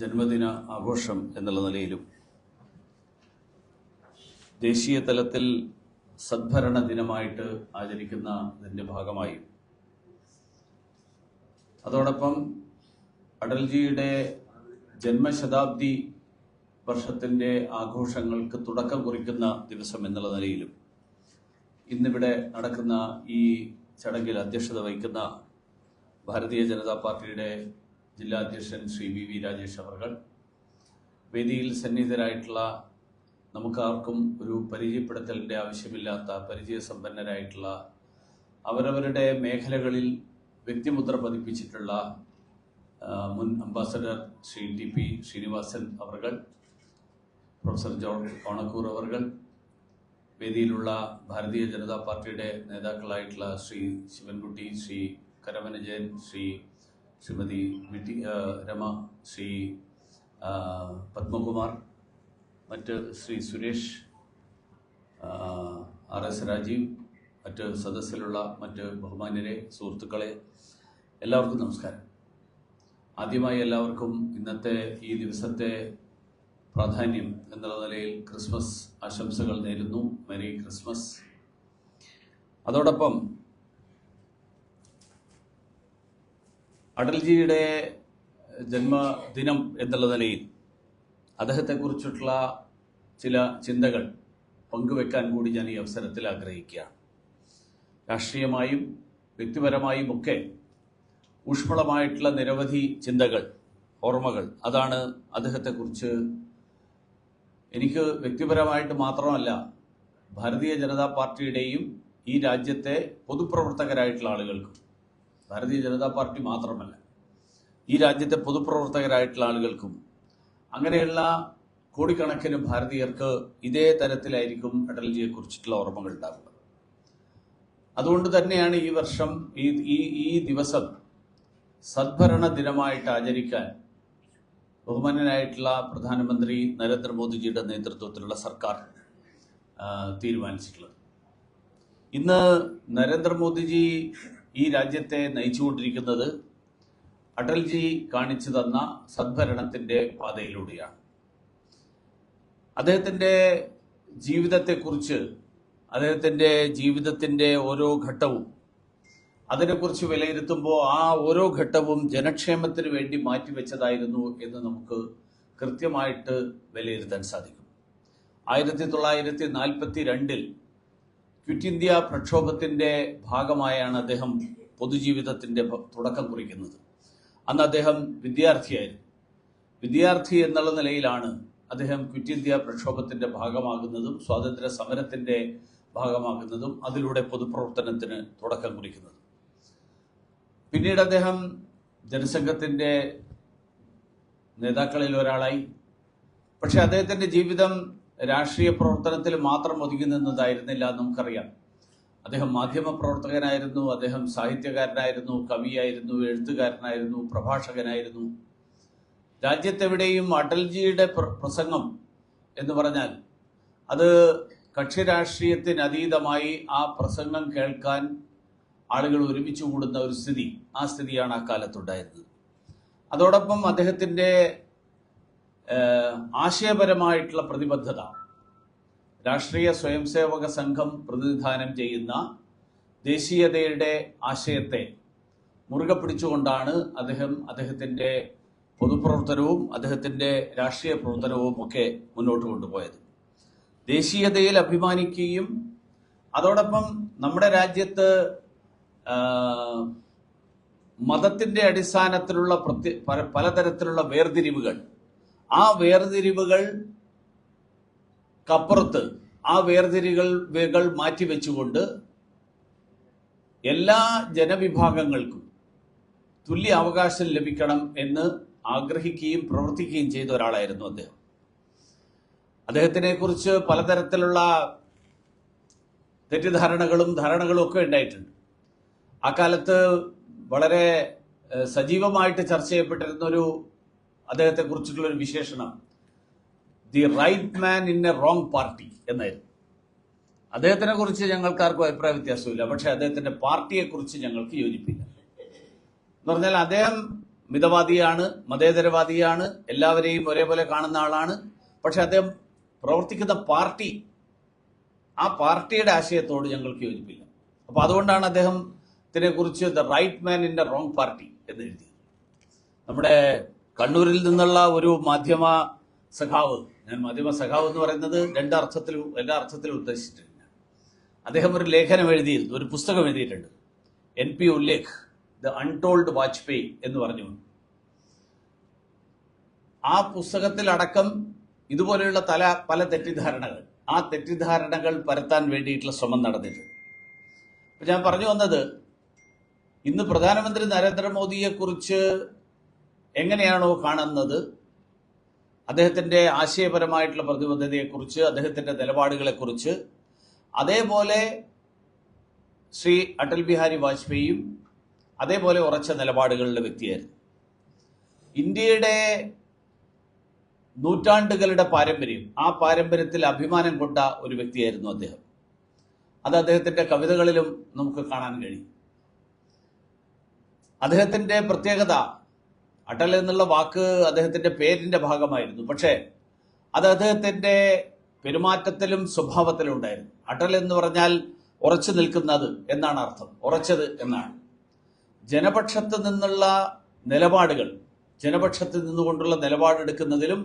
ജന്മദിന ആഘോഷം എന്നുള്ള നിലയിലും ദേശീയ തലത്തിൽ സദ്ഭരണ ദിനമായിട്ട് ആചരിക്കുന്ന ഇതിൻ്റെ ഭാഗമായും അതോടൊപ്പം അടൽജിയുടെ ജന്മശതാബ്ദി വർഷത്തിൻ്റെ ആഘോഷങ്ങൾക്ക് തുടക്കം കുറിക്കുന്ന ദിവസം എന്നുള്ള നിലയിലും ഇന്നിവിടെ നടക്കുന്ന ഈ ചടങ്ങിൽ അധ്യക്ഷത വഹിക്കുന്ന ഭാരതീയ ജനതാ പാർട്ടിയുടെ ജില്ലാ അധ്യക്ഷൻ ശ്രീ വി രാജേഷ് അവർ, വേദിയിൽ സന്നിഹിതരായിട്ടുള്ള നമുക്കാർക്കും ഒരു പരിചയപ്പെടുത്തലിൻ്റെ ആവശ്യമില്ലാത്ത പരിചയസമ്പന്നരായിട്ടുള്ള അവരവരുടെ മേഖലകളിൽ വ്യക്തിമുദ്ര പതിപ്പിച്ചിട്ടുള്ള മുൻ അംബാസഡർ ശ്രീ TP ശ്രീനിവാസൻ അവർ, പ്രൊഫസർ ജോർജ് ഓണക്കൂർ അവർ, വേദിയിലുള്ള ഭാരതീയ ജനതാ പാർട്ടിയുടെ നേതാക്കളായിട്ടുള്ള ശ്രീ ശിവൻകുട്ടി, ശ്രീ കരമനജയൻ, ശ്രീമതി രമ, ശ്രീ പത്മകുമാർ, മറ്റ് ശ്രീ സുരേഷ്, RS രാജീവ്, മറ്റ് സദസ്സിലുള്ള മറ്റ് ബഹുമാന്യരെ, സുഹൃത്തുക്കളെ, എല്ലാവർക്കും നമസ്കാരം. ആദ്യമായി എല്ലാവർക്കും ഇന്നത്തെ ഈ ദിവസത്തെ പ്രാധാന്യം എന്നുള്ള നിലയിൽ ക്രിസ്മസ് ആശംസകൾ നേരുന്നു. Merry Christmas. അതോടൊപ്പം അടൽജിയുടെ ജന്മദിനം എന്നുള്ള നിലയിൽ അദ്ദേഹത്തെക്കുറിച്ചിട്ടുള്ള ചില ചിന്തകൾ പങ്കുവെക്കാൻ കൂടി ഞാൻ ഈ അവസരത്തിൽ ആഗ്രഹിക്കുകയാണ്. രാഷ്ട്രീയമായും വ്യക്തിപരമായും ഒക്കെ ഊഷ്മളമായിട്ടുള്ള നിരവധി ചിന്തകൾ, ഓർമ്മകൾ, അതാണ് അദ്ദേഹത്തെക്കുറിച്ച് എനിക്ക് വ്യക്തിപരമായിട്ട് മാത്രമല്ല ഭാരതീയ ജനതാ പാർട്ടിയുടെയും ഈ രാജ്യത്തെ പൊതുപ്രവർത്തകരായിട്ടുള്ള ആളുകൾക്കും, ഭാരതീയ ജനതാ പാർട്ടി മാത്രമല്ല ഈ രാജ്യത്തെ പൊതുപ്രവർത്തകരായിട്ടുള്ള ആളുകൾക്കും, അങ്ങനെയുള്ള കോടിക്കണക്കിന് ഭാരതീയർക്ക് ഇതേ തരത്തിലായിരിക്കും അടൽജിയെ കുറിച്ചിട്ടുള്ള ഓർമ്മകൾ ഉണ്ടാകുക. അതുകൊണ്ട് തന്നെയാണ് ഈ വർഷം ഈ ദിവസം സദ്ഭരണ ദിനമായിട്ട് ആചരിക്കാൻ ബഹുമാന്യനായിട്ടുള്ള പ്രധാനമന്ത്രി നരേന്ദ്രമോദിജിയുടെ നേതൃത്വത്തിലുള്ള സർക്കാർ തീരുമാനിച്ചിട്ടുള്ളത്. ഇന്ന് നരേന്ദ്രമോദിജി ഈ രാജ്യത്തെ നയിച്ചുകൊണ്ടിരിക്കുന്നത് അടൽജി കാണിച്ചു തന്ന സദ്ഭരണത്തിൻ്റെ പാതയിലൂടെയാണ്. അദ്ദേഹത്തിൻ്റെ ജീവിതത്തെക്കുറിച്ച്, അദ്ദേഹത്തിൻ്റെ ജീവിതത്തിൻ്റെ ഓരോ ഘട്ടവും അതിനെക്കുറിച്ച് വിലയിരുത്തുമ്പോൾ ആ ഓരോ ഘട്ടവും ജനക്ഷേമത്തിന് വേണ്ടി മാറ്റിവെച്ചതായിരുന്നു എന്ന് നമുക്ക് കൃത്യമായിട്ട് വിലയിരുത്താൻ സാധിക്കും. 1942 ക്വിറ്റ് ഇന്ത്യ പ്രക്ഷോഭത്തിൻ്റെ ഭാഗമായാണ് അദ്ദേഹം പൊതുജീവിതത്തിൻ്റെ തുടക്കം കുറിക്കുന്നത്. അന്ന് അദ്ദേഹം വിദ്യാർത്ഥിയായിരുന്നു. വിദ്യാർത്ഥി എന്നുള്ള നിലയിലാണ് അദ്ദേഹം ക്വിറ്റ് ഇന്ത്യ പ്രക്ഷോഭത്തിൻ്റെ ഭാഗമാകുന്നതും സ്വാതന്ത്ര്യ സമരത്തിൻ്റെ ഭാഗമാകുന്നതും അതിലൂടെ പൊതുപ്രവർത്തനത്തിന് തുടക്കം കുറിക്കുന്നത്. പിന്നീട് അദ്ദേഹം ജനസംഘത്തിൻ്റെ നേതാക്കളിൽ ഒരാളായി. പക്ഷെ അദ്ദേഹത്തിൻ്റെ ജീവിതം രാഷ്ട്രീയ പ്രവർത്തനത്തിൽ മാത്രം ഒതുങ്ങി നിന്നതായിരുന്നില്ല. നമുക്കറിയാം, അദ്ദേഹം മാധ്യമപ്രവർത്തകനായിരുന്നു, അദ്ദേഹം സാഹിത്യകാരനായിരുന്നു, കവിയായിരുന്നു, എഴുത്തുകാരനായിരുന്നു, പ്രഭാഷകനായിരുന്നു. രാജ്യത്തെവിടെയും അടൽജിയുടെ പ്രസംഗം എന്ന് പറഞ്ഞാൽ അത് കക്ഷി രാഷ്ട്രീയത്തിനതീതമായി ആ പ്രസംഗം കേൾക്കാൻ ആളുകൾ ഒരുമിച്ച് കൂടുന്ന ഒരു സ്ഥിതി, ആ സ്ഥിതിയാണ് ആ കാലത്തുണ്ടായിരുന്നത്. അതോടൊപ്പം അദ്ദേഹത്തിൻ്റെ ആശയപരമായിട്ടുള്ള പ്രതിബദ്ധത, രാഷ്ട്രീയ സ്വയംസേവക സംഘം പ്രതിനിധാനം ചെയ്യുന്ന ദേശീയതയുടെ ആശയത്തെ മുറുകെ പിടിച്ചുകൊണ്ടാണ് അദ്ദേഹത്തിൻ്റെ പൊതുപ്രവർത്തനവും അദ്ദേഹത്തിൻ്റെ രാഷ്ട്രീയ പ്രവർത്തനവും ഒക്കെ മുന്നോട്ട് കൊണ്ടുപോയത്. ദേശീയതയിൽ അഭിമാനിക്കുകയും അതോടൊപ്പം നമ്മുടെ രാജ്യത്ത് മതത്തിൻ്റെ അടിസ്ഥാനത്തിലുള്ള പലതരത്തിലുള്ള വേർതിരിവുകൾ, ആ വേർതിരിവുകൾക്കപ്പുറത്ത് ആ വേർതിരിവുകൾ മാറ്റിവെച്ചുകൊണ്ട് എല്ലാ ജനവിഭാഗങ്ങൾക്കും തുല്യ അവകാശം ലഭിക്കണം എന്ന് ആഗ്രഹിക്കുകയും പ്രവർത്തിക്കുകയും ചെയ്ത ഒരാളായിരുന്നു അദ്ദേഹം. അദ്ദേഹത്തിനെ കുറിച്ച് പലതരത്തിലുള്ള തെറ്റിദ്ധാരണകളും ധാരണകളും ഒക്കെ ഉണ്ടായിട്ടുണ്ട്. ആ കാലത്ത് വളരെ സജീവമായിട്ട് ചർച്ച ചെയ്യപ്പെട്ടിരുന്ന അദ്ദേഹത്തെക്കുറിച്ചിട്ടുള്ളൊരു വിശേഷണം the right man in a wrong party എന്നായിരുന്നു. അദ്ദേഹത്തിനെ കുറിച്ച് ഞങ്ങൾക്കാർക്കും അഭിപ്രായ വ്യത്യാസമില്ല, പക്ഷെ അദ്ദേഹത്തിന്റെ പാർട്ടിയെക്കുറിച്ച് ഞങ്ങൾക്ക് യോജിപ്പില്ല. എന്ന് പറഞ്ഞാൽ അദ്ദേഹം മിതവാദിയാണ്, മതേതരവാദിയാണ്, എല്ലാവരെയും ഒരേപോലെ കാണുന്ന ആളാണ്. പക്ഷെ അദ്ദേഹം പ്രവർത്തിക്കുന്ന പാർട്ടി, ആ പാർട്ടിയുടെ ആശയത്തോട് ഞങ്ങൾക്ക് യോജിപ്പില്ല. അപ്പൊ അതുകൊണ്ടാണ് അദ്ദേഹത്തിനെ കുറിച്ച് the right man in the wrong party എന്ന് എഴുതിയത്. നമ്മുടെ കണ്ണൂരിൽ നിന്നുള്ള ഒരു മാധ്യമ സഖാവ്, ഞാൻ മാധ്യമ സഖാവ് എന്ന് പറയുന്നത് എല്ലാ അർത്ഥത്തിലും ഉദ്ദേശിച്ചിട്ടുണ്ട്. അദ്ദേഹം ഒരു ലേഖനം എഴുതിയിരുന്നു, ഒരു പുസ്തകം എഴുതിയിട്ടുണ്ട്, NP Ullekh the untold Vajpayee എന്ന് പറഞ്ഞു. ആ പുസ്തകത്തിൽ അടക്കം ഇതുപോലെയുള്ള പല തെറ്റിദ്ധാരണകൾ, ആ തെറ്റിദ്ധാരണകൾ പരത്താൻ വേണ്ടിയിട്ടുള്ള ശ്രമം നടന്നിട്ടുണ്ട്. അപ്പൊ ഞാൻ പറഞ്ഞു വന്നത്, ഇന്ന് പ്രധാനമന്ത്രി നരേന്ദ്രമോദിയെ കുറിച്ച് എങ്ങനെയാണോ കാണുന്നത്, അദ്ദേഹത്തിന്റെ ആശയപരമായിട്ടുള്ള പ്രതിബദ്ധതയെക്കുറിച്ച്, അദ്ദേഹത്തിന്റെ നിലപാടുകളെക്കുറിച്ച്, അതേപോലെ ശ്രീ അടൽ ബിഹാരി വാജ്പേയിയും അതേപോലെ ഉറച്ച നിലപാടുകളുടെ വ്യക്തിയായിരുന്നു. ഇന്ത്യയുടെ നൂറ്റാണ്ടുകളുടെ പാരമ്പര്യം, ആ പാരമ്പര്യത്തിൽ അഭിമാനം കൊണ്ട ഒരു വ്യക്തിയായിരുന്നു അദ്ദേഹം. അത് അദ്ദേഹത്തിന്റെ കവിതകളിലും നമുക്ക് കാണാൻ കഴിയും. അദ്ദേഹത്തിന്റെ പ്രത്യേകത, അടൽ എന്നുള്ള വാക്ക് അദ്ദേഹത്തിന്റെ പേരിന്റെ ഭാഗമായിരുന്നു, പക്ഷേ അത് അദ്ദേഹത്തിന്റെ പെരുമാറ്റത്തിലും സ്വഭാവത്തിലും ഉണ്ടായിരുന്നു. അടൽ എന്ന് പറഞ്ഞാൽ ഉറച്ചു നിൽക്കുന്നത് എന്നാണ് അർത്ഥം, ഉറച്ചത് എന്നാണ്. ജനപക്ഷത്ത് നിന്നുള്ള നിലപാടുകൾ, ജനപക്ഷത്ത് നിന്നുകൊണ്ടുള്ള നിലപാടെടുക്കുന്നതിലും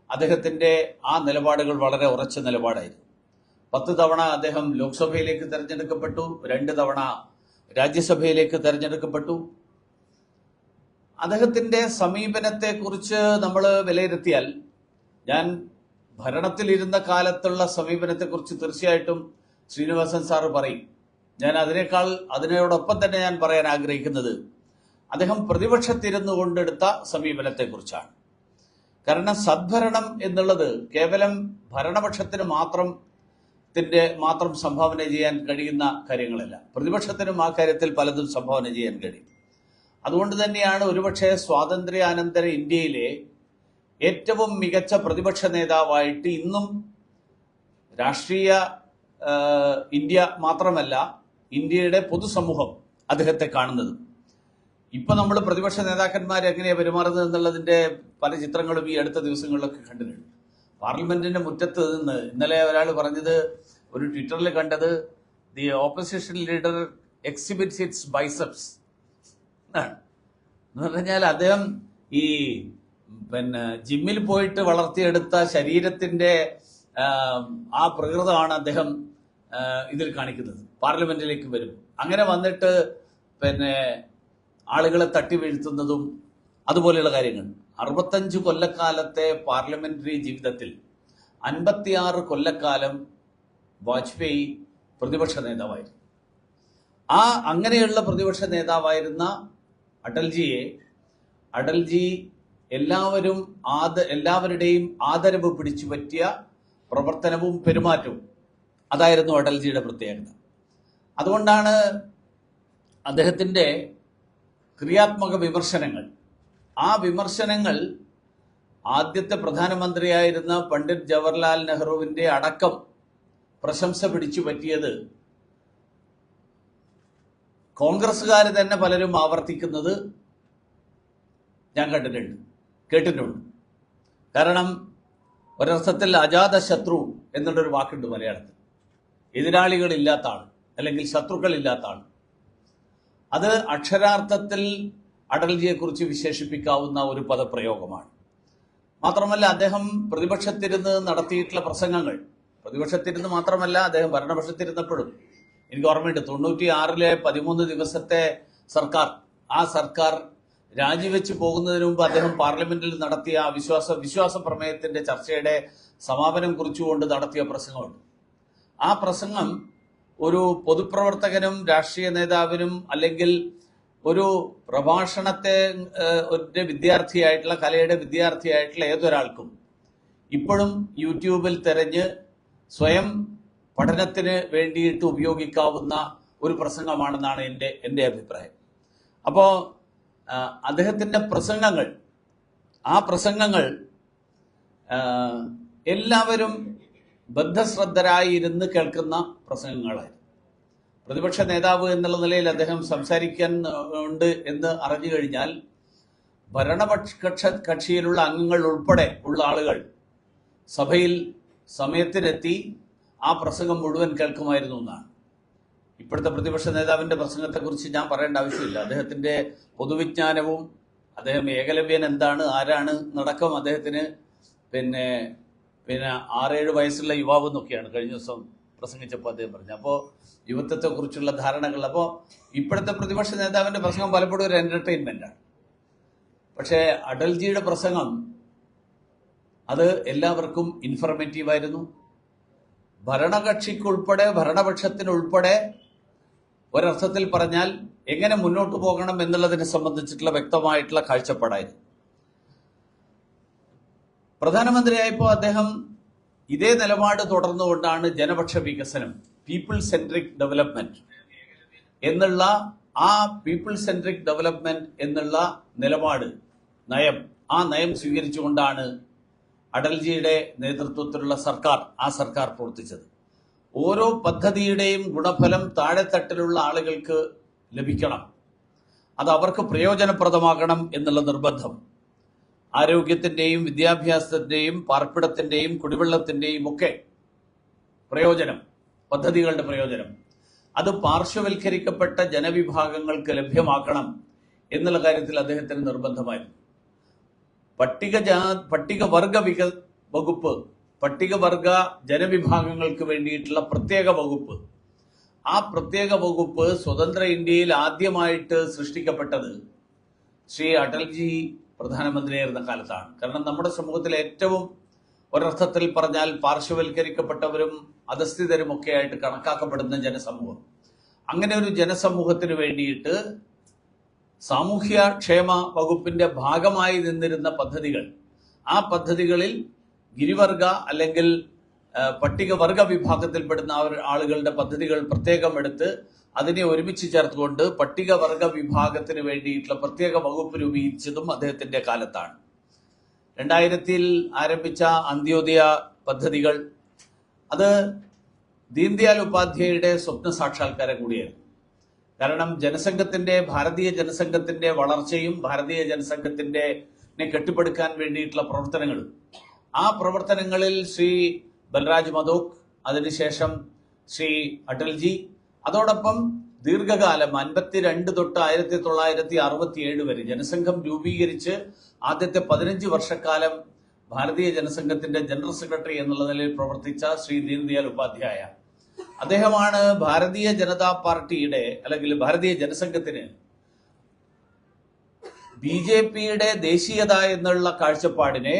അദ്ദേഹത്തിന്റെ ആ നിലപാടുകൾ വളരെ ഉറച്ച നിലപാടായിരുന്നു. 10 തവണ അദ്ദേഹം ലോക്സഭയിലേക്ക് തെരഞ്ഞെടുക്കപ്പെട്ടു, 2 തവണ രാജ്യസഭയിലേക്ക് തെരഞ്ഞെടുക്കപ്പെട്ടു. അദ്ദേഹത്തിന്റെ സമീപനത്തെക്കുറിച്ച് നമ്മൾ വിലയിരുത്തിയാൽ, ഞാൻ ഭരണത്തിലിരുന്ന കാലത്തുള്ള സമീപനത്തെക്കുറിച്ച് തീർച്ചയായിട്ടും ശ്രീനിവാസൻ സാറ് പറയും. ഞാൻ അതിനോടൊപ്പം തന്നെ ഞാൻ പറയാൻ ആഗ്രഹിക്കുന്നത്, അദ്ദേഹം പ്രതിപക്ഷത്തിരുന്നു കൊണ്ടെടുത്ത സമീപനത്തെക്കുറിച്ചാണ്. കാരണം സദ്ഭരണം എന്നുള്ളത് കേവലം ഭരണപക്ഷത്തിന് മാത്രം സംഭാവന ചെയ്യാൻ കഴിയുന്ന കാര്യങ്ങളല്ല. പ്രതിപക്ഷത്തിനും ആ കാര്യത്തിൽ പലതും സംഭാവന ചെയ്യാൻ കഴിയും. അതുകൊണ്ട് തന്നെയാണ് ഒരുപക്ഷെ സ്വാതന്ത്ര്യാനന്തര ഇന്ത്യയിലെ ഏറ്റവും മികച്ച പ്രതിപക്ഷ നേതാവായിട്ട് ഇന്നും രാഷ്ട്രീയ ഇന്ത്യ മാത്രമല്ല, ഇന്ത്യയുടെ പൊതുസമൂഹം അദ്ദേഹത്തെ കാണുന്നത്. ഇപ്പൊ നമ്മൾ പ്രതിപക്ഷ നേതാക്കന്മാർ എങ്ങനെയാണ് പെരുമാറുന്നത് എന്നുള്ളതിന്റെ പല ചിത്രങ്ങളും ഈ അടുത്ത ദിവസങ്ങളിലൊക്കെ കണ്ടിട്ടുണ്ട്. പാർലമെന്റിന്റെ മുറ്റത്ത് നിന്ന് ഇന്നലെ ഒരാൾ പറഞ്ഞത്, ഒരു ട്വിറ്ററിൽ കണ്ടത്, the opposition leader exhibits it's biceps എന്ന് പറഞ്ഞാൽ അദ്ദേഹം ഈ ജിമ്മിൽ പോയിട്ട് വളർത്തിയെടുത്ത ശരീരത്തിന്റെ ആ പ്രകൃതമാണ് അദ്ദേഹം ഇതിൽ കാണിക്കുന്നത്. പാർലമെന്റിലേക്ക് വരും, അങ്ങനെ വന്നിട്ട് ആളുകളെ തട്ടി വീഴ്ത്തുന്നതും അതുപോലെയുള്ള കാര്യങ്ങൾ. 65 കൊല്ലക്കാലത്തെ പാർലമെന്ററി ജീവിതത്തിൽ 56 കൊല്ലക്കാലം വാജ്പേയി പ്രതിപക്ഷ നേതാവായിരുന്നു. ആ അങ്ങനെയുള്ള പ്രതിപക്ഷ നേതാവായിരുന്ന അടൽജി എല്ലാവരുടെയും ആദരവ് പിടിച്ചു പറ്റിയ പ്രവർത്തനവും പെരുമാറ്റവും അതായിരുന്നു അടൽജിയുടെ പ്രത്യേകത. അതുകൊണ്ടാണ് അദ്ദേഹത്തിന്റെ ക്രിയാത്മക വിമർശനങ്ങൾ, ആ വിമർശനങ്ങൾ ആദ്യത്തെ പ്രധാനമന്ത്രിയായിരുന്ന പണ്ഡിറ്റ് ജവഹർലാൽ നെഹ്റുവിന്റെ അടക്കം പ്രശംസ പിടിച്ചു പറ്റിയത് കോൺഗ്രസ്സുകാർ തന്നെ പലരും ആവർത്തിക്കുന്നത് ഞാൻ കേട്ടിട്ടുണ്ട്. കാരണം ഒരർത്ഥത്തിൽ അജാത ശത്രു എന്നുള്ളൊരു വാക്കുണ്ട് മലയാളത്തിൽ. എതിരാളികളില്ലാത്ത ആൾ അല്ലെങ്കിൽ ശത്രുക്കളില്ലാത്ത ആൾ. അത് അക്ഷരാർത്ഥത്തിൽ അടൽജിയെക്കുറിച്ച് വിശേഷിപ്പിക്കാവുന്ന ഒരു പദപ്രയോഗമാണ്. മാത്രമല്ല, അദ്ദേഹം പ്രതിപക്ഷത്തിരുന്ന് നടത്തിയിട്ടുള്ള പ്രസംഗങ്ങൾ, പ്രതിപക്ഷത്തിരുന്ന് മാത്രമല്ല, അദ്ദേഹം ഭരണപക്ഷത്തിരുന്നപ്പോഴും എനിക്ക് ഓർമ്മയുണ്ട്, 96-ലെ 13 ദിവസത്തെ സർക്കാർ, ആ സർക്കാർ രാജിവെച്ച് പോകുന്നതിന് മുമ്പ് അദ്ദേഹം പാർലമെന്റിൽ നടത്തിയ വിശ്വാസ പ്രമേയത്തിന്റെ ചർച്ചയുടെ സമാപനം കുറിച്ചുകൊണ്ട് നടത്തിയ പ്രസംഗമുണ്ട്. ആ പ്രസംഗം ഒരു പൊതുപ്രവർത്തകനും രാഷ്ട്രീയ നേതാവിനും അല്ലെങ്കിൽ ഒരു പ്രഭാഷണത്തെ വിദ്യാർത്ഥിയായിട്ടുള്ള, കലയുടെ വിദ്യാർത്ഥിയായിട്ടുള്ള ഏതൊരാൾക്കും ഇപ്പോഴും യൂട്യൂബിൽ തെരഞ്ഞ് സ്വയം പഠനത്തിന് വേണ്ടിയിട്ട് ഉപയോഗിക്കാവുന്ന ഒരു പ്രസംഗമാണെന്നാണ് എൻ്റെ അഭിപ്രായം. അപ്പോൾ അദ്ദേഹത്തിന്റെ പ്രസംഗങ്ങൾ, ആ പ്രസംഗങ്ങൾ എല്ലാവരും ബദ്ധശ്രദ്ധരായി ഇരുന്ന് കേൾക്കുന്ന പ്രസംഗങ്ങളായിരുന്നു. പ്രതിപക്ഷ നേതാവ് എന്നുള്ള നിലയിൽ അദ്ദേഹം സംസാരിക്കാൻ ഉണ്ട് എന്ന് അറിഞ്ഞു കഴിഞ്ഞാൽ ഭരണപക്ഷ കക്ഷിയിലുള്ള അംഗങ്ങൾ ഉൾപ്പെടെ ഉള്ള ആളുകൾ സഭയിൽ സമയത്തിനെത്തി ആ പ്രസംഗം മുഴുവൻ കേൾക്കുമായിരുന്നു എന്നാണ്. ഇപ്പോഴത്തെ പ്രതിപക്ഷ നേതാവിന്റെ പ്രസംഗത്തെക്കുറിച്ച് ഞാൻ പറയേണ്ട ആവശ്യമില്ല. അദ്ദേഹത്തിന്റെ പൊതുവിജ്ഞാനവും അദ്ദേഹം ഏകലവ്യൻ എന്താണ് ആരാണ് നടക്കം അദ്ദേഹത്തിന് പിന്നെ 6-7 വയസ്സുള്ള യുവാവ് എന്നൊക്കെയാണ് കഴിഞ്ഞ ദിവസം പ്രസംഗിച്ചപ്പോൾ അദ്ദേഹം പറഞ്ഞു. അപ്പോൾ യുവത്വത്തെക്കുറിച്ചുള്ള ധാരണകൾ. അപ്പോൾ ഇപ്പോഴത്തെ പ്രതിപക്ഷ നേതാവിന്റെ പ്രസംഗം പലപ്പോഴും ഒരു എന്റർടൈൻമെന്റാണ്. പക്ഷേ അടൽജിയുടെ പ്രസംഗം അത് എല്ലാവർക്കും ഇൻഫർമേറ്റീവായിരുന്നു. ഭരണകക്ഷിക്കുൾപ്പെടെ ഭരണപക്ഷത്തിനുൾപ്പെടെ ഒരർത്ഥത്തിൽ പറഞ്ഞാൽ എങ്ങനെ മുന്നോട്ട് പോകണം എന്നുള്ളതിനെ സംബന്ധിച്ചിട്ടുള്ള വ്യക്തമായിട്ടുള്ള കാഴ്ചപ്പാടായിരുന്നു. പ്രധാനമന്ത്രിയായപ്പോൾ അദ്ദേഹം ഇതേ നിലപാട് തുടർന്നുകൊണ്ടാണ് ജനപക്ഷ വികസനം, പീപ്പിൾ സെൻട്രിക് ഡെവലപ്മെന്റ് എന്നുള്ള ആ പീപ്പിൾ സെൻട്രിക് ഡെവലപ്മെന്റ് എന്നുള്ള നിലപാട് ആ നയം സ്വീകരിച്ചുകൊണ്ടാണ് അടൽജിയുടെ നേതൃത്വത്തിലുള്ള ആ സർക്കാർ പ്രവർത്തിച്ചത്. ഓരോ പദ്ധതിയുടെയും ഗുണഫലം താഴെത്തട്ടിലുള്ള ആളുകൾക്ക് ലഭിക്കണം, അത് അവർക്ക് പ്രയോജനപ്രദമാകണം എന്നുള്ള നിർബന്ധം. ആരോഗ്യത്തിന്റെയും വിദ്യാഭ്യാസത്തിന്റെയും പാർപ്പിടത്തിന്റെയും കുടിവെള്ളത്തിന്റെയും ഒക്കെ പ്രയോജനം, പദ്ധതികളുടെ പ്രയോജനം അത് പാർശ്വവൽക്കരിക്കപ്പെട്ട ജനവിഭാഗങ്ങൾക്ക് ലഭ്യമാക്കണം എന്നുള്ള കാര്യത്തിൽ അദ്ദേഹത്തിന് നിർബന്ധമായിരുന്നു. പട്ടികവർഗ വകുപ്പ്, പട്ടികവർഗ ജനവിഭാഗങ്ങൾക്ക് വേണ്ടിയിട്ടുള്ള പ്രത്യേക വകുപ്പ്, ആ പ്രത്യേക വകുപ്പ് സ്വതന്ത്ര ഇന്ത്യയിൽ ആദ്യമായിട്ട് സൃഷ്ടിക്കപ്പെട്ടത് ശ്രീ അടൽജി പ്രധാനമന്ത്രിയായിരുന്ന കാലത്താണ്. കാരണം നമ്മുടെ സമൂഹത്തിലെ ഏറ്റവും ഒരർത്ഥത്തിൽ പറഞ്ഞാൽ പാർശ്വവൽക്കരിക്കപ്പെട്ടവരും അധസ്ഥിതരുമൊക്കെ ആയിട്ട് കണക്കാക്കപ്പെടുന്ന ജനസമൂഹം, അങ്ങനെ ഒരു ജനസമൂഹത്തിന് വേണ്ടിയിട്ട് സാമൂഹ്യക്ഷേമ വകുപ്പിന്റെ ഭാഗമായി നിന്നിരുന്ന പദ്ധതികൾ, ആ പദ്ധതികളിൽ ഗിരിവർഗ അല്ലെങ്കിൽ പട്ടികവർഗ വിഭാഗത്തിൽപ്പെടുന്ന ആളുകളുടെ പദ്ധതികൾ പ്രത്യേകം എടുത്ത് അതിനെ ഒരുമിച്ച് ചേർത്തുകൊണ്ട് പട്ടികവർഗ വിഭാഗത്തിന് വേണ്ടിയിട്ടുള്ള പ്രത്യേക വകുപ്പ് രൂപീകരിച്ചതും അദ്ദേഹത്തിന്റെ കാലത്താണ്. 2000-ൽ ആരംഭിച്ച അന്ത്യോദയ പദ്ധതികൾ അത് ദീൻദയാൽ ഉപാധ്യായയുടെ സ്വപ്ന സാക്ഷാത്കാരം കൂടിയായിരുന്നു. കാരണം ഭാരതീയ ജനസംഘത്തിന്റെ വളർച്ചയും ഭാരതീയ ജനസംഘത്തിന്റെ കെട്ടിപ്പടുക്കാൻ വേണ്ടിയിട്ടുള്ള പ്രവർത്തനങ്ങളും, ആ പ്രവർത്തനങ്ങളിൽ ശ്രീ ബൽരാജ് മധോക്, അതിനുശേഷം ശ്രീ അടൽജി, അതോടൊപ്പം ദീർഘകാലം 52 തൊട്ട് 1967 വരെ ജനസംഘം രൂപീകരിച്ച് ആദ്യത്തെ 15 വർഷക്കാലം ഭാരതീയ ജനസംഘത്തിന്റെ ജനറൽ സെക്രട്ടറി എന്നുള്ള നിലയിൽ പ്രവർത്തിച്ച ശ്രീ ദീൻദയാൽ ഉപാധ്യായ, അദ്ദേഹമാണ് ഭാരതീയ ജനതാ പാർട്ടിയുടെ അല്ലെങ്കിൽ ഭാരതീയ ജനസംഘത്തിന് BJPയുടെ ദേശീയത എന്നുള്ള കാഴ്ചപ്പാടിനെ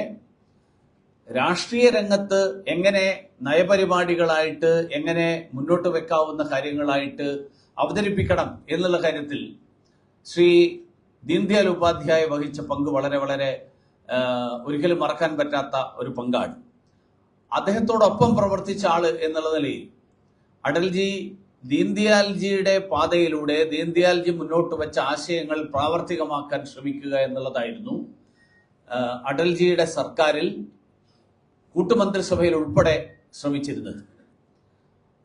രാഷ്ട്രീയ രംഗത്ത് എങ്ങനെ നയപരിപാടികളായിട്ട് എങ്ങനെ മുന്നോട്ട് വെക്കാവുന്ന കാര്യങ്ങളായിട്ട് അവതരിപ്പിക്കണം എന്നുള്ള കാര്യത്തിൽ ശ്രീ ദീൻദയാൽ ഉപാധ്യായ വഹിച്ച പങ്ക് വളരെ വളരെ ഒരിക്കലും മറക്കാൻ പറ്റാത്ത ഒരു പങ്കാണ്. അദ്ദേഹത്തോടൊപ്പം പ്രവർത്തിച്ച ആള് എന്നുള്ള നിലയിൽ അടൽജി ദീൻദയാൽജിയുടെ പാതയിലൂടെ ദീൻദയാൽജി മുന്നോട്ട് വെച്ച ആശയങ്ങൾ പ്രാവർത്തികമാക്കാൻ ശ്രമിക്കുക എന്നുള്ളതായിരുന്നു അടൽജിയുടെ സർക്കാരിൽ കൂട്ടുമന്ത്രിസഭയിൽ ഉൾപ്പെടെ ശ്രമിച്ചിരുന്നത്.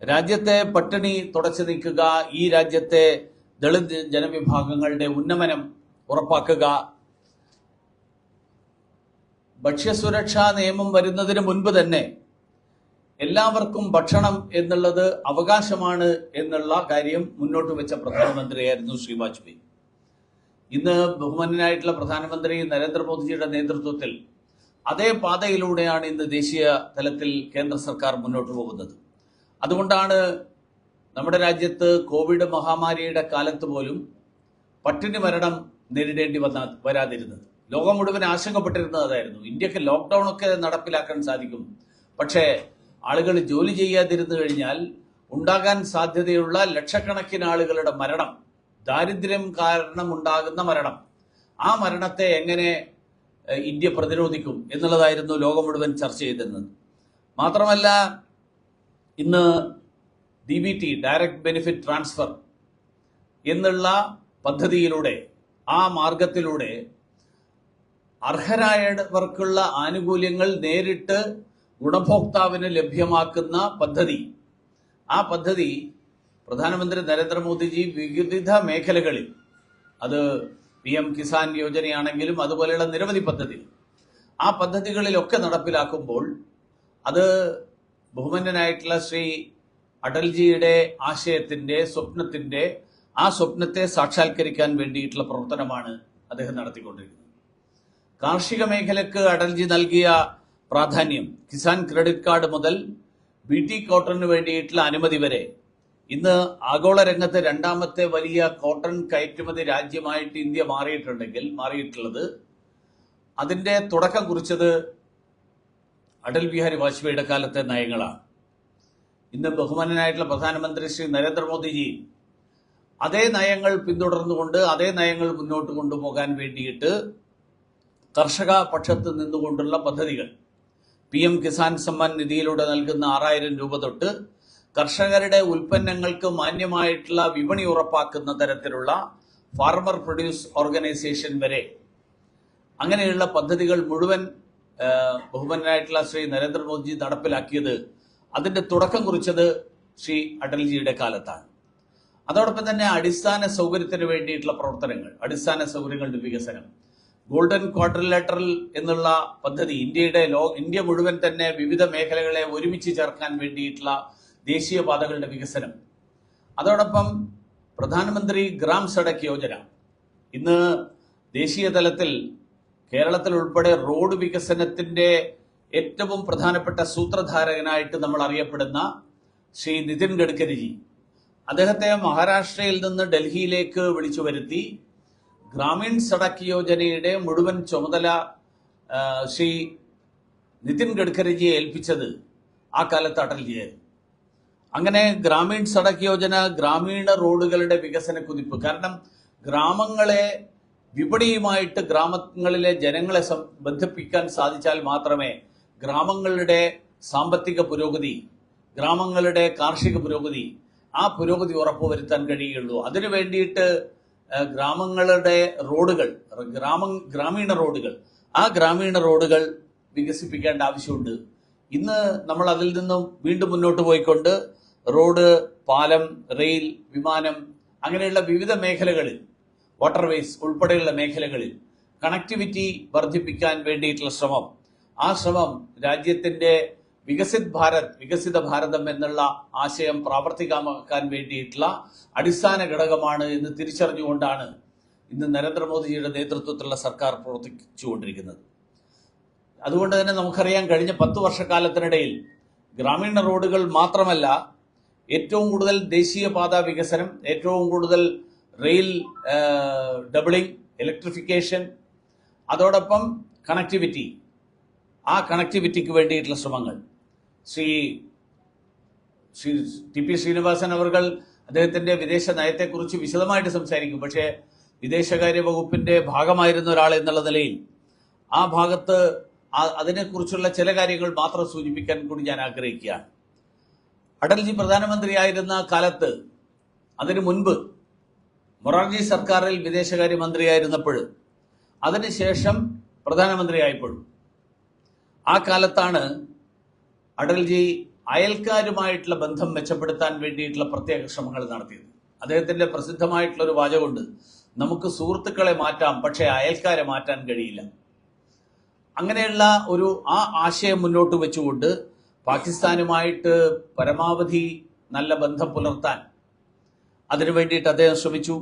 രാജ്യത്തെ പട്ടിണി തുടച്ചു നീക്കുക, ഈ രാജ്യത്തെ ദളിത് ജനവിഭാഗങ്ങളുടെ ഉന്നമനം ഉറപ്പാക്കുക, ഭക്ഷ്യസുരക്ഷാ നിയമം വരുന്നതിന് മുൻപ് തന്നെ എല്ലാവർക്കും ഭക്ഷണം എന്നുള്ളത് അവകാശമാണ് എന്നുള്ള കാര്യം മുന്നോട്ട് വെച്ച പ്രധാനമന്ത്രിയായിരുന്നു ശ്രീ വാജ്പേയി. ഇന്ന് ബഹുമാന്യനായിട്ടുള്ള പ്രധാനമന്ത്രി നരേന്ദ്രമോദിജിയുടെ നേതൃത്വത്തിൽ അതേ പാതയിലൂടെയാണ് ഇന്ന് ദേശീയ തലത്തിൽ കേന്ദ്ര സർക്കാർ മുന്നോട്ട് പോകുന്നത്. അതുകൊണ്ടാണ് നമ്മുടെ രാജ്യത്ത് കോവിഡ് മഹാമാരിയുടെ കാലത്ത് പോലും പട്ടിണി മരണം നേരിടേണ്ടി വരാതിരുന്നത്. ലോകം മുഴുവൻ ആശങ്കപ്പെട്ടിരുന്നത് അതായിരുന്നു. ഇന്ത്യക്ക് ലോക്ക്ഡൌൺ ഒക്കെ നടപ്പിലാക്കാൻ സാധിക്കും, പക്ഷേ ആളുകൾ ജോലി ചെയ്യാതിരുന്നു കഴിഞ്ഞാൽ ഉണ്ടാകാൻ സാധ്യതയുള്ള ലക്ഷക്കണക്കിന് ആളുകളുടെ മരണം, ദാരിദ്ര്യം കാരണം ഉണ്ടാകുന്ന മരണം, ആ മരണത്തെ എങ്ങനെ ഇന്ത്യ പ്രതിരോധിക്കും എന്നുള്ളതായിരുന്നു ലോകം മുഴുവൻ ചർച്ച ചെയ്തിരുന്നത്. മാത്രമല്ല, ഇന്ന് DBT, ഡയറക്റ്റ് ബെനിഫിറ്റ് ട്രാൻസ്ഫർ എന്നുള്ള പദ്ധതിയിലൂടെ, ആ മാർഗത്തിലൂടെ അർഹരായവർക്കുള്ള ആനുകൂല്യങ്ങൾ നേരിട്ട് ഗുണഭോക്താവിന് ലഭ്യമാക്കുന്ന പദ്ധതി, ആ പദ്ധതി പ്രധാനമന്ത്രി നരേന്ദ്രമോദിജി വിവിധ മേഖലകളിൽ, അത് PM കിസാൻ യോജനയാണെങ്കിലും അതുപോലെയുള്ള നിരവധി പദ്ധതികൾ. ആ പദ്ധതികളിലൊക്കെ നടപ്പിലാക്കുമ്പോൾ അത് ബഹുമാന്യനായിട്ടുള്ള ശ്രീ അടൽജിയുടെ ആശയത്തിന്റെ സ്വപ്നത്തിന്റെ ആ സ്വപ്നത്തെ സാക്ഷാത്കരിക്കാൻ വേണ്ടിയിട്ടുള്ള പ്രവർത്തനമാണ് അദ്ദേഹം നടത്തിക്കൊണ്ടിരിക്കുന്നത്. കാർഷിക മേഖലക്ക് അടൽജി നൽകിയ പ്രാധാന്യം, കിസാൻ ക്രെഡിറ്റ് കാർഡ് മുതൽ BT കോട്ടണിന് വേണ്ടിയിട്ടുള്ള അനുമതി വരെ, ഇന്ന് ആഗോള രംഗത്ത് രണ്ടാമത്തെ വലിയ കോട്ടൺ കയറ്റുമതി രാജ്യമായിട്ട് ഇന്ത്യ മാറിയിട്ടുള്ളത് അതിന്റെ തുടക്കം കുറിച്ചത് അടൽ ബിഹാരി വാജ്പേയിയുടെ കാലത്തെ നയങ്ങളാണ്. ഇന്ന് ബഹുമാനനായിട്ടുള്ള പ്രധാനമന്ത്രി ശ്രീ നരേന്ദ്രമോദിജി അതേ നയങ്ങൾ പിന്തുടർന്നുകൊണ്ട് അതേ നയങ്ങൾ മുന്നോട്ട് കൊണ്ടുപോകാൻ വേണ്ടിയിട്ട് കർഷക പക്ഷത്ത് നിന്നുകൊണ്ടുള്ള പദ്ധതികൾ, PM കിസാൻ സമ്മാൻ നിധിയിലൂടെ നൽകുന്ന 6000 രൂപ തൊട്ട് കർഷകരുടെ ഉൽപ്പന്നങ്ങൾക്ക് മാന്യമായിട്ടുള്ള വിപണി ഉറപ്പാക്കുന്ന തരത്തിലുള്ള ഫാർമർ പ്രൊഡ്യൂസ് ഓർഗനൈസേഷൻ വരെ, അങ്ങനെയുള്ള പദ്ധതികൾ മുഴുവൻ ബഹുമാനായിട്ടുള്ള ശ്രീ നരേന്ദ്രമോദിജി നടപ്പിലാക്കിയത്, അതിന്റെ തുടക്കം കുറിച്ചത് ശ്രീ അടൽജിയുടെ കാലത്താണ്. അതോടൊപ്പം തന്നെ അടിസ്ഥാന സൗകര്യത്തിന് വേണ്ടിയിട്ടുള്ള പ്രവർത്തനങ്ങൾ, അടിസ്ഥാന സൗകര്യങ്ങളുടെ വികസനം, ഗോൾഡൻ ക്വാഡ്രിലേറ്ററൽ എന്നുള്ള പദ്ധതി, ഇന്ത്യ മുഴുവൻ തന്നെ വിവിധ മേഖലകളെ ഒരുമിച്ച് ചേർക്കാൻ വേണ്ടിയിട്ടുള്ള ദേശീയപാതകളുടെ വികസനം, അതോടൊപ്പം പ്രധാനമന്ത്രി ഗ്രാം സഡക് യോജന. ഇന്ന് ദേശീയ തലത്തിൽ കേരളത്തിൽ ഉൾപ്പെടെ റോഡ് വികസനത്തിന്റെ ഏറ്റവും പ്രധാനപ്പെട്ട സൂത്രധാരകനായിട്ട് നമ്മൾ അറിയപ്പെടുന്ന ശ്രീ നിതിൻ ഗഡ്കരിജി, അദ്ദേഹത്തെ മഹാരാഷ്ട്രയിൽ നിന്ന് ഡൽഹിയിലേക്ക് വിളിച്ചു വരുത്തി ഗ്രാമീൺ സഡക് യോജനയുടെ മുഴുവൻ ചുമതല ശ്രീ നിതിൻ ഗഡ്കരിജിയെ ഏൽപ്പിച്ചത് ആ കാലത്ത് അടൽജിയായിരുന്നു. അങ്ങനെ ഗ്രാമീൺ സഡക് യോജന, ഗ്രാമീണ റോഡുകളുടെ വികസന കുതിപ്പ്. കാരണം ഗ്രാമങ്ങളെ വിപണിയുമായിട്ട് ഗ്രാമങ്ങളിലെ ജനങ്ങളെ ബന്ധിപ്പിക്കാൻ സാധിച്ചാൽ മാത്രമേ ഗ്രാമങ്ങളുടെ സാമ്പത്തിക പുരോഗതി, ഗ്രാമങ്ങളുടെ കാർഷിക പുരോഗതി, ആ പുരോഗതി ഉറപ്പുവരുത്താൻ കഴിയുള്ളൂ. അതിനു വേണ്ടിയിട്ട് ഗ്രാമങ്ങളുടെ റോഡുകൾ, ഗ്രാമീണ റോഡുകൾ, ആ ഗ്രാമീണ റോഡുകൾ വികസിപ്പിക്കേണ്ട ആവശ്യമുണ്ട്. ഇന്ന് നമ്മൾ അതിൽ നിന്നും വീണ്ടും മുന്നോട്ട് പോയിക്കൊണ്ട് റോഡ്, പാലം, റെയിൽ, വിമാനം, അങ്ങനെയുള്ള വിവിധ മേഖലകളിൽ, വാട്ടർവേസ് ഉൾപ്പെടെയുള്ള മേഖലകളിൽ കണക്ടിവിറ്റി വർദ്ധിപ്പിക്കാൻ വേണ്ടിയിട്ടുള്ള ശ്രമം, ആ ശ്രമം രാജ്യത്തിന്റെ വികസിത ഭാരതം എന്നുള്ള ആശയം പ്രാവർത്തികമാക്കാൻ വേണ്ടിയിട്ടുള്ള അടിസ്ഥാന ഘടകമാണ് എന്ന് തിരിച്ചറിഞ്ഞുകൊണ്ടാണ് ഇന്ന് നരേന്ദ്രമോദിജിയുടെ നേതൃത്വത്തിലുള്ള സർക്കാർ പ്രവർത്തിച്ചുകൊണ്ടിരിക്കുന്നത്. അതുകൊണ്ട് തന്നെ നമുക്കറിയാം, കഴിഞ്ഞ 10 വർഷക്കാലത്തിനിടയിൽ ഗ്രാമീണ റോഡുകൾ മാത്രമല്ല, ഏറ്റവും കൂടുതൽ ദേശീയപാത വികസനം, ഏറ്റവും കൂടുതൽ റെയിൽ ഡബിളിംഗ്, ഇലക്ട്രിഫിക്കേഷൻ, അതോടൊപ്പം കണക്ടിവിറ്റി, ആ കണക്ടിവിറ്റിക്ക് വേണ്ടിയിട്ടുള്ള ശ്രമങ്ങൾ. ശ്രീ TP ശ്രീനിവാസൻ അവർ അദ്ദേഹത്തിന്റെ വിദേശ നയത്തെക്കുറിച്ച് വിശദമായിട്ട് സംസാരിക്കും. പക്ഷേ വിദേശകാര്യ വകുപ്പിന്റെ ഭാഗമായിരുന്ന ഒരാൾ എന്നുള്ള നിലയിൽ ആ ഭാഗത്ത് അതിനെക്കുറിച്ചുള്ള ചില കാര്യങ്ങൾ മാത്രം സൂചിപ്പിക്കാൻ കൂടി ഞാൻ ആഗ്രഹിക്കുകയാണ്. അടൽജി പ്രധാനമന്ത്രിയായിരുന്ന കാലത്ത്, അതിനു മുൻപ് മൊറാർജി സർക്കാരിൽ വിദേശകാര്യമന്ത്രിയായിരുന്നപ്പോഴും അതിനുശേഷം പ്രധാനമന്ത്രിയായപ്പോഴും ആ കാലത്താണ് അടൽജി അയൽക്കാരുമായിട്ടുള്ള ബന്ധം മെച്ചപ്പെടുത്താൻ വേണ്ടിയിട്ടുള്ള പ്രത്യേക ശ്രമങ്ങൾ നടത്തിയത്. അദ്ദേഹത്തിന്റെ പ്രസിദ്ധമായിട്ടുള്ള ഒരു വാചകമുണ്ട്, നമുക്ക് സുഹൃത്തുക്കളെ മാറ്റാം, പക്ഷേ അയൽക്കാരെ മാറ്റാൻ കഴിയില്ല. അങ്ങനെയുള്ള ആ ആശയം മുന്നോട്ട് വെച്ചുകൊണ്ട് പാകിസ്ഥാനുമായിട്ട് പരമാവധി നല്ല ബന്ധം പുലർത്താൻ അതിനു വേണ്ടിയിട്ട് അദ്ദേഹം ശ്രമിച്ചു.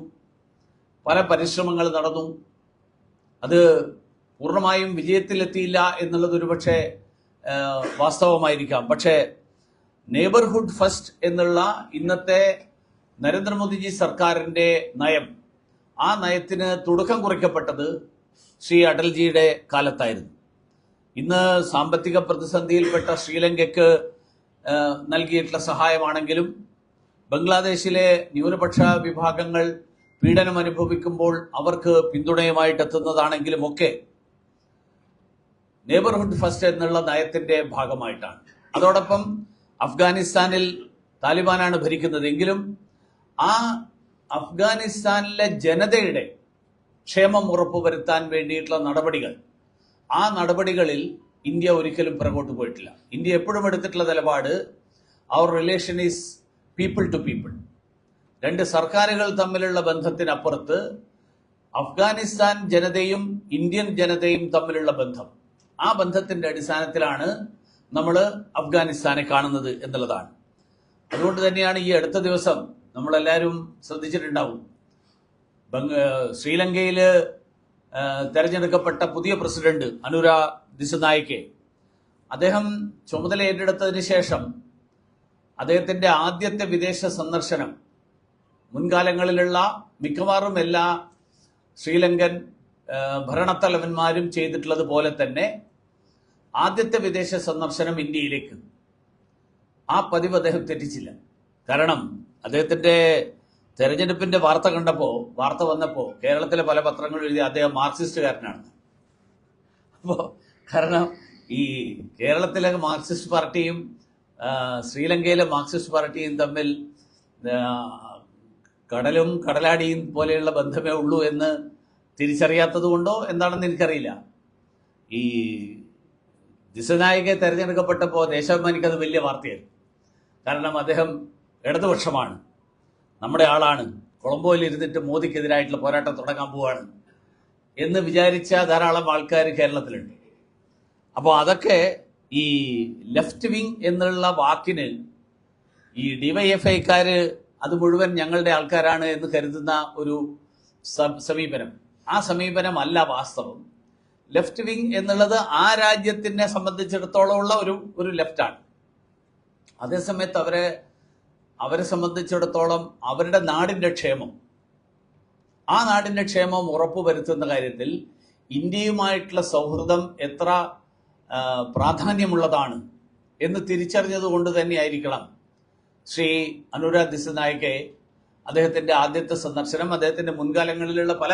പല പരിശ്രമങ്ങൾ നടന്നു. അത് പൂർണ്ണമായും വിജയത്തിലെത്തിയില്ല എന്നുള്ളത് ഒരുപക്ഷെ വാസ്തവമായിരിക്കാം. പക്ഷേ നെയ്ബർഹുഡ് ഫസ്റ്റ് എന്നുള്ള ഇന്നത്തെ നരേന്ദ്രമോദിജി സർക്കാരിന്റെ നയം, ആ നയത്തിന് തുടക്കം കുറിക്കപ്പെട്ടത് ശ്രീ അടൽജിയുടെ കാലത്തായിരുന്നു. ഇന്ന് സാമ്പത്തിക പ്രതിസന്ധിയിൽപ്പെട്ട ശ്രീലങ്കയ്ക്ക് നൽകിയിട്ടുള്ള സഹായമാണെങ്കിലും, ബംഗ്ലാദേശിലെ ന്യൂനപക്ഷ വിഭാഗങ്ങൾ പീഡനം അനുഭവിക്കുമ്പോൾ അവർക്ക് പിന്തുണയുമായിട്ട് എത്തുന്നതാണെങ്കിലും ഒക്കെ നെയ്ബർഹുഡ് ഫസ്റ്റ് എന്നുള്ള നയത്തിന്റെ ഭാഗമായിട്ടാണ്. അതോടൊപ്പം അഫ്ഗാനിസ്ഥാനിൽ താലിബാനാണ് ഭരിക്കുന്നത് എങ്കിലും ആ അഫ്ഗാനിസ്ഥാനിലെ ജനതയുടെ ക്ഷേമം ഉറപ്പുവരുത്താൻ വേണ്ടിയിട്ടുള്ള നടപടികൾ, ആ നടപടികളിൽ ഇന്ത്യ ഒരിക്കലും പുറകോട്ട് പോയിട്ടില്ല. ഇന്ത്യ എപ്പോഴും എടുത്തിട്ടുള്ള നിലപാട്, അവർ relation is people to people. രണ്ട് സർക്കാരുകൾ തമ്മിലുള്ള ബന്ധത്തിനപ്പുറത്ത് അഫ്ഗാനിസ്ഥാൻ ജനതയും ഇന്ത്യൻ ജനതയും തമ്മിലുള്ള ബന്ധം, ആ ബന്ധത്തിന്റെ അടിസ്ഥാനത്തിലാണ് നമ്മൾ അഫ്ഗാനിസ്ഥാനെ കാണുന്നത് എന്നുള്ളതാണ്. അതുകൊണ്ട് തന്നെയാണ് ഈ അടുത്ത ദിവസം നമ്മളെല്ലാവരും ശ്രദ്ധിച്ചിട്ടുണ്ടാവും, ശ്രീലങ്കയിൽ തെരഞ്ഞെടുക്കപ്പെട്ട പുതിയ പ്രസിഡന്റ് അനുര ദിസുനായിക്കെ, അദ്ദേഹം ചുമതല ഏറ്റെടുത്തതിന് ശേഷം അദ്ദേഹത്തിന്റെ ആദ്യത്തെ വിദേശ സന്ദർശനം മുൻകാലങ്ങളിലുള്ള മിക്കവാറും എല്ലാ ശ്രീലങ്കൻ ഭരണത്തലവന്മാരും ചെയ്തിട്ടുള്ളത് പോലെ തന്നെ ആദ്യത്തെ വിദേശ സന്ദർശനം ഇന്ത്യയിലേക്ക്. ആ പതിവ് അദ്ദേഹം തെറ്റിച്ചില്ല. കാരണം അദ്ദേഹത്തിന്റെ തെരഞ്ഞെടുപ്പിന്റെ വാർത്ത വന്നപ്പോൾ കേരളത്തിലെ പല പത്രങ്ങളും എഴുതി അദ്ദേഹം മാർക്സിസ്റ്റുകാരനാണ്. അപ്പോൾ കാരണം ഈ കേരളത്തിലെ മാർക്സിസ്റ്റ് പാർട്ടിയും ശ്രീലങ്കയിലെ മാർക്സിസ്റ്റ് പാർട്ടിയും തമ്മിൽ കടലും കടലാടിയും പോലെയുള്ള ബന്ധമേ ഉള്ളൂ എന്ന് തിരിച്ചറിയാത്തത് കൊണ്ടോ എന്താണെന്ന് എനിക്കറിയില്ല. ഈ ദിസുനായികെ തെരഞ്ഞെടുക്കപ്പെട്ടപ്പോൾ ദേശാഭിമാനിക്ക് അത് വലിയ വാർത്തയായിരുന്നു. കാരണം അദ്ദേഹം ഇടതുപക്ഷമാണ്, നമ്മുടെ ആളാണ്, കൊളംബോയിൽ ഇരുന്നിട്ട് മോദിക്കെതിരായിട്ടുള്ള പോരാട്ടം തുടങ്ങാൻ പോവാണ് എന്ന് വിചാരിച്ച ധാരാളം ആൾക്കാർ കേരളത്തിലുണ്ട്. അപ്പോൾ അതൊക്കെ ഈ ലെഫ്റ്റ് വിങ് എന്നുള്ള വാക്കിന് ഈ ഡിവൈഎഫ്ഐക്കാര് അത് മുഴുവൻ ഞങ്ങളുടെ ആൾക്കാരാണ് എന്ന് കരുതുന്ന ഒരു സമീപനം, ആ സമീപനമല്ല വാസ്തവം. ലെഫ്റ്റ് വിങ് എന്നുള്ളത് ആ രാജ്യത്തിനെ സംബന്ധിച്ചിടത്തോളം ഉള്ള ഒരു ലെഫ്റ്റാണ്. അതേസമയത്ത് അവരെ സംബന്ധിച്ചിടത്തോളം അവരുടെ നാടിന്റെ ക്ഷേമം, ആ നാടിന്റെ ക്ഷേമം ഉറപ്പുവരുത്തുന്ന കാര്യത്തിൽ ഇന്ത്യയുമായിട്ടുള്ള സൗഹൃദം എത്ര പ്രാധാന്യമുള്ളതാണ് എന്ന് തിരിച്ചറിഞ്ഞത് കൊണ്ട് തന്നെയായിരിക്കണം ശ്രീ അനുര ദിസുനായിക്കെ അദ്ദേഹത്തിന്റെ ആദ്യത്തെ സന്ദർശനം അദ്ദേഹത്തിന്റെ മുൻകാലങ്ങളിലുള്ള പല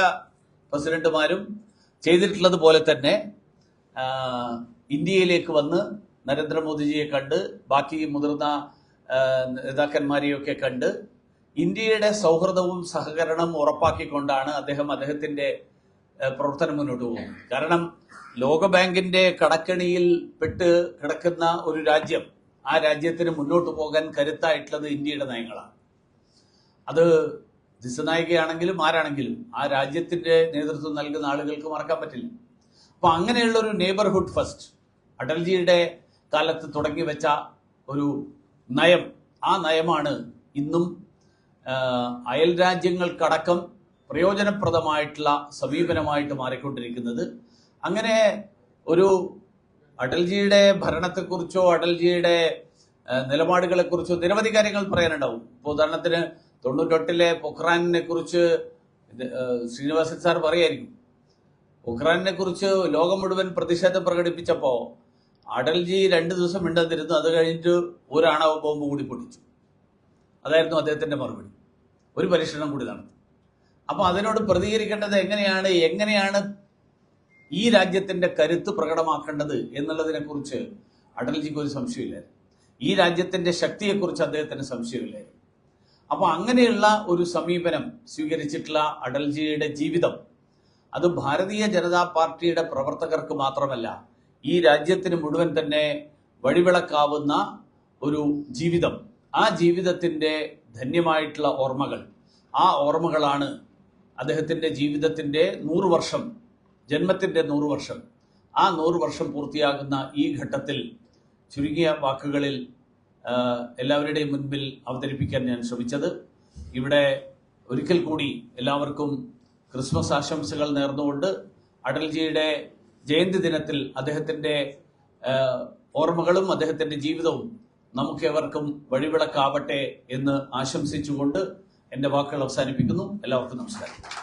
പ്രസിഡന്റുമാരും ചെയ്തിട്ടുള്ളത് പോലെ തന്നെ ഇന്ത്യയിലേക്ക് വന്ന് നരേന്ദ്രമോദിജിയെ കണ്ട് ബാക്കി മുതിർന്ന നേതാക്കന്മാരെയൊക്കെ കണ്ട് ഇന്ത്യയുടെ സൗഹൃദവും സഹകരണവും ഉറപ്പാക്കിക്കൊണ്ടാണ് അദ്ദേഹത്തിന്റെ പ്രവർത്തനം മുന്നോട്ട് പോകുന്നത്. കാരണം ലോകബാങ്കിന്റെ കടക്കണിയിൽ പെട്ട് കിടക്കുന്ന ഒരു രാജ്യം, ആ രാജ്യത്തിന് മുന്നോട്ട് പോകാൻ കരുത്തായിട്ടുള്ളത് ഇന്ത്യയുടെ നയങ്ങളാണ്. അത് ദിസുനായികയാണെങ്കിലും ആരാണെങ്കിലും ആ രാജ്യത്തിന്റെ നേതൃത്വം നൽകുന്ന ആളുകൾക്ക് മറക്കാൻ പറ്റില്ല. അപ്പൊ അങ്ങനെയുള്ള ഒരു നെയ്ബർഹുഡ് ഫസ്റ്റ് അടൽജിയുടെ കാലത്ത് തുടങ്ങി വെച്ച ഒരു നയം, ആ നയമാണ് ഇന്നും അയൽ രാജ്യങ്ങൾക്കടക്കം പ്രയോജനപ്രദമായിട്ടുള്ള സമീപനമായിട്ട് മാറിക്കൊണ്ടിരിക്കുന്നത്. അങ്ങനെ ഒരു അടൽജിയുടെ ഭരണത്തെക്കുറിച്ചോ അടൽജിയുടെ നിലപാടുകളെക്കുറിച്ചോ നിരവധി കാര്യങ്ങൾ പറയാനുണ്ടാവും. ഇപ്പോൾ ഉദാഹരണത്തിന് 98 പൊഖ്റാനെ കുറിച്ച് ശ്രീനിവാസൻ സാർ പറയായിരിക്കും. പൊഖ്റാനെ കുറിച്ച് ലോകം മുഴുവൻ പ്രതിഷേധം പ്രകടിപ്പിച്ചപ്പോൾ അടൽജി 2 ദിവസം മിണ്ടാതിരുന്നു. അത് കഴിഞ്ഞിട്ട് ഒരു ആണവ ബോംബ് കൂടി പൊട്ടിച്ചു. അതായിരുന്നു അദ്ദേഹത്തിന്റെ മറുപടി. ഒരു പരീക്ഷണം കൂടി നടത്തി. അപ്പൊ അതിനോട് പ്രതികരിക്കേണ്ടത് എങ്ങനെയാണ് ഈ രാജ്യത്തിന്റെ കരുത്ത് പ്രകടമാക്കേണ്ടത് എന്നുള്ളതിനെ കുറിച്ച് അടൽജിക്ക് ഒരു സംശയമില്ലായിരുന്നു. ഈ രാജ്യത്തിന്റെ ശക്തിയെക്കുറിച്ച് അദ്ദേഹത്തിന് സംശയമില്ലായിരുന്നു. അപ്പൊ അങ്ങനെയുള്ള ഒരു സമീപനം സ്വീകരിച്ചിട്ടുള്ള അടൽജിയുടെ ജീവിതം അത് ഭാരതീയ ജനതാ പാർട്ടിയുടെ പ്രവർത്തകർക്ക് മാത്രമല്ല, ഈ രാജ്യത്തിന് മുഴുവൻ തന്നെ വഴിവിളക്കാവുന്ന ഒരു ജീവിതം, ആ ജീവിതത്തിന്റെ ധന്യമായിട്ടുള്ള ഓർമ്മകൾ, ആ ഓർമ്മകളാണ് അദ്ദേഹത്തിന്റെ ജീവിതത്തിന്റെ 100 വർഷം, ജന്മത്തിന്റെ 100 വർഷം, ആ 100 വർഷം പൂർത്തിയാകുന്ന ഈ ഘട്ടത്തിൽ ചുരുങ്ങിയ വാക്കുകളിൽ എല്ലാവരുടെയും മുൻപിൽ അവതരിപ്പിക്കാൻ ഞാൻ ശ്രമിച്ചത്. ഇവിടെ ഒരിക്കൽ കൂടി എല്ലാവർക്കും ക്രിസ്മസ് ആശംസകൾ നേർന്നുകൊണ്ട് അടൽജിയുടെ ജയന്തി ദിനത്തിൽ അദ്ദേഹത്തിന്റെ ഓർമ്മകളും അദ്ദേഹത്തിന്റെ ജീവിതവും നമുക്കേവർക്കും വഴിവിളക്കാവട്ടെ എന്ന് ആശംസിച്ചുകൊണ്ട് എൻ്റെ വാക്കുകൾ അവസാനിപ്പിക്കുന്നു. എല്ലാവർക്കും നമസ്കാരം.